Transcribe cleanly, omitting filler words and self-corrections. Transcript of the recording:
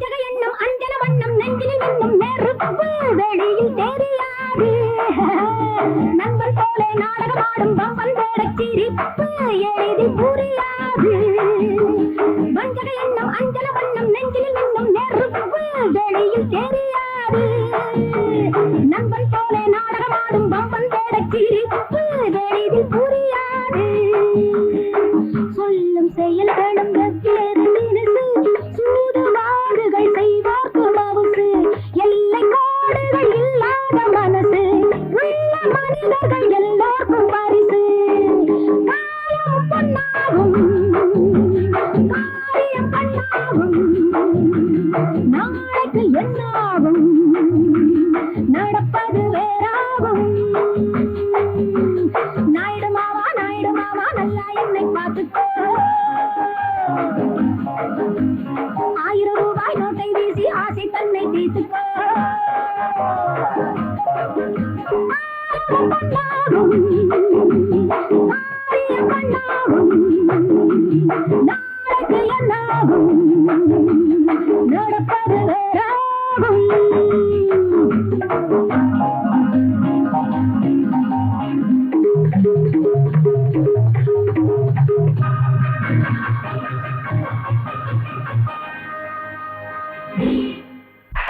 வஞ்சக எண்ணம் அஞ்சன வண்ணம் நெஞ்சில் இன்னும் நெருப்பு வெளியில் தெரியாது நண்பன் போல நாடகமாடும் பம்பன் போட சிரிப்பு எளிதில் புரியாது வஞ்சக எண்ணம் அஞ்சன வண்ணம் நெஞ்சில் இன்னும் நெருப்பு வெளியில் தெரியாது நண்பன் போல நாடகமாடும் பம்பன் போட சிரிப்பு எளிதில் புரியாது சொல்லும் செயல்களும் வெவ்வேறு தினசு சூது வாங்குகள் செய்வார்க்கு மவுசு எல்லை கோடுகள் இல்லாத மனசு உள்ள மனிதர்கள் எல்லோருக்கும் பரிசு காயம் பொன்னாகும் காரியம் பண்ணாகும் நாளைக்கு என்னாகும் நடப்பது வேறாகும் நாயுடு மாமா நல்லா என்னை பார்த்துக்கோ 1000 ரூபாய் நோட்டை வீசி ஆசை தன்னை தீர்த்துக்கோ பண்ணாகும் காரியம் பண்ணாகும் நாளைக்கு என்னாகும்